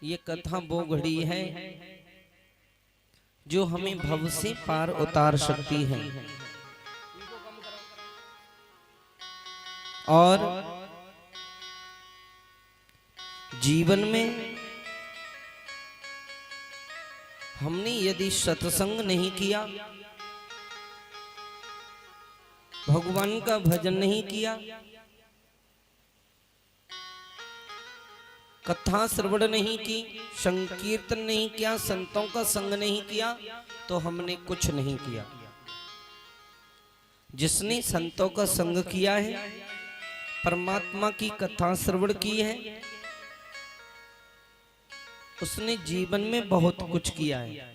ये कथा वो घड़ी है जो हमें भव से पार उतार सकती है। और जीवन में हमने यदि सत्संग नहीं किया, भगवान का भजन नहीं किया, कथा श्रवण नहीं की, संकीर्तन नहीं किया, संतों का संग नहीं किया, तो हमने कुछ नहीं किया। जिसने संतों का संग किया है, परमात्मा की कथा श्रवण की है, उसने जीवन में बहुत कुछ किया है।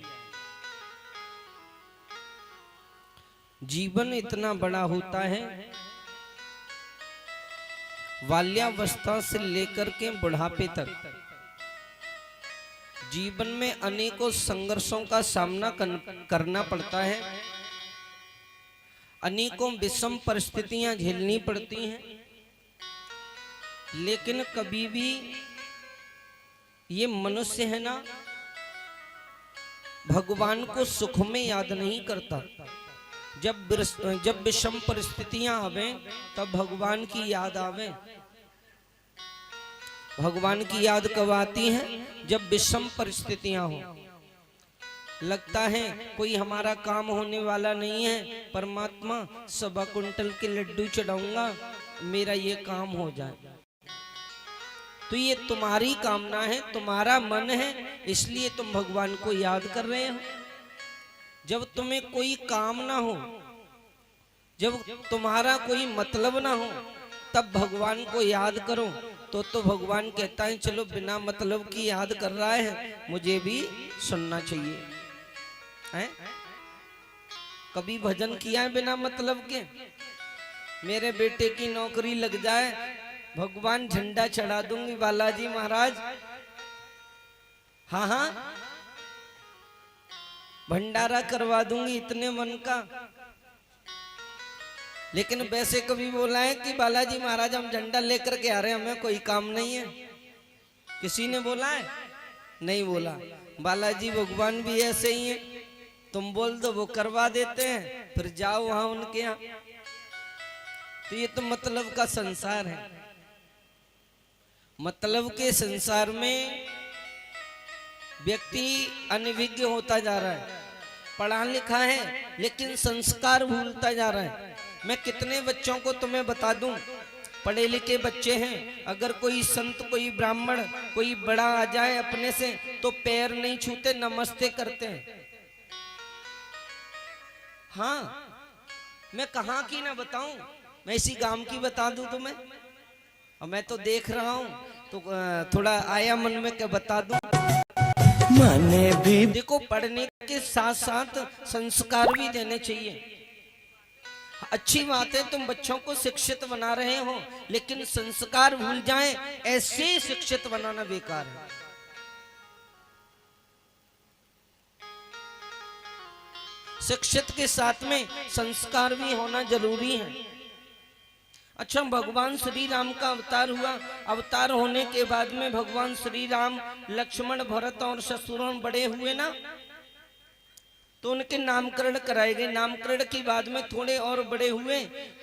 जीवन इतना बड़ा होता है, बाल्यावस्था से लेकर के बुढ़ापे तक जीवन में अनेकों संघर्षों का सामना करना पड़ता है, अनेकों विषम परिस्थितियां झेलनी पड़ती हैं। लेकिन कभी भी ये मनुष्य है ना, भगवान को सुख में याद नहीं करता। जब विषम परिस्थितियां आवे तब भगवान की याद आवे। भगवान की याद कब आती है? जब विषम परिस्थितियां हो, लगता है कोई हमारा काम होने वाला नहीं है, परमात्मा 1.25 कुंटल के लड्डू चढ़ाऊंगा, मेरा ये काम हो जाए। तो ये तुम्हारी कामना है, तुम्हारा मन है, इसलिए तुम भगवान को याद कर रहे हो। जब तुम्हें कोई काम ना हो, जब तुम्हारा कोई मतलब ना हो, तब भगवान को याद करो। तो भगवान कहता है चलो बिना मतलब की याद कर रहा है, मुझे भी सुनना चाहिए। है? कभी भजन किया है बिना मतलब के? मेरे बेटे की नौकरी लग जाए, भगवान झंडा चढ़ा दूंगी बालाजी महाराज। हाँ हाँ, भंडारा करवा दूंगी इतने मन का। लेकिन वैसे कभी बोला है कि बालाजी महाराज हम झंडा लेकर के आ रहे हैं, हमें कोई काम नहीं है? किसी ने बोला है? नहीं बोला। बालाजी भगवान भी ऐसे ही है, तुम बोल दो वो करवा देते हैं, फिर जाओ वहां उनके यहाँ। तो ये तो मतलब का संसार है। मतलब के संसार में व्यक्ति अनभिज्ञ होता जा रहा है, पढ़ा लिखा है लेकिन संस्कार भूलता जा रहा है। मैं कितने बच्चों को तुम्हें बता दूं, पढ़े लिखे बच्चे हैं, अगर कोई संत, कोई ब्राह्मण, कोई बड़ा आ जाए अपने से तो पैर नहीं छूते, नमस्ते करते हैं। हाँ, मैं कहाँ की ना बताऊं, मैं इसी गांव की बता दूं तुम्हें। और मैं तो देख रहा हूं, तो थोड़ा आया मन में क्या बता दूं। मैंने भी देखो, पढ़ने के साथ साथ संस्कार भी देने चाहिए। अच्छी बात है तुम बच्चों को शिक्षित बना रहे हो, लेकिन संस्कार भूल जाएं, ऐसे शिक्षित बनाना बेकार है। शिक्षित के साथ में संस्कार भी होना जरूरी है। अच्छा, भगवान श्री राम का अवतार हुआ, अवतार होने के बाद में भगवान श्री राम लक्ष्मण, भरत और शत्रुघ्न बड़े हुए ना, तो उनके नामकरण कराए गए। नामकरण के बाद में थोड़े और बड़े हुए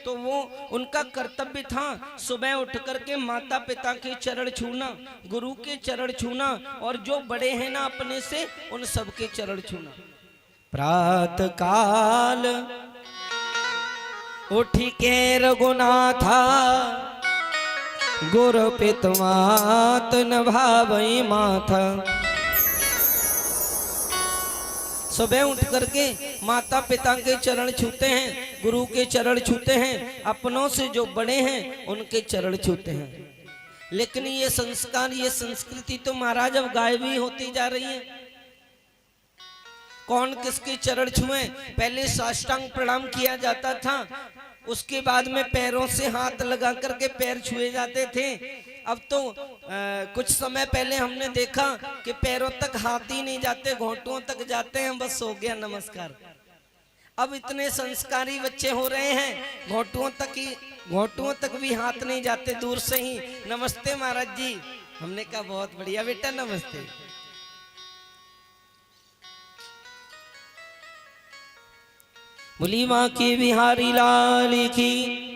तो वो उनका कर्तव्य था सुबह उठ करके माता पिता के चरण छूना, गुरु के चरण छूना, और जो बड़े हैं ना अपने से, उन सबके चरण छूना। प्रातः काल उठी के रघुनाथा, गुरु पितमात न भावई माथा। सुबह उठ करके माता पिता के चरण छूते हैं, गुरु के चरण छूते हैं, अपनों से जो बड़े हैं उनके चरण छूते हैं। लेकिन ये संस्कार, ये संस्कृति तो महाराज अब गायब ही होती जा रही है। कौन किसके चरण छुए? पहले साष्टांग प्रणाम किया जाता था, उसके बाद में पैरों से हाथ लगा करके पैर छुए जाते थे। अब तो कुछ समय पहले हमने देखा कि पैरों तक हाथ ही नहीं जाते, घोंटुओं तक जाते हैं, बस हो गया नमस्कार। अब इतने संस्कारी बच्चे हो रहे हैं, घोंटुओं तक भी हाथ नहीं जाते, दूर से ही नमस्ते महाराज जी, हमने कहा बहुत बढ़िया बेटा, नमस्ते। बोली माँ की बिहारी लाल की।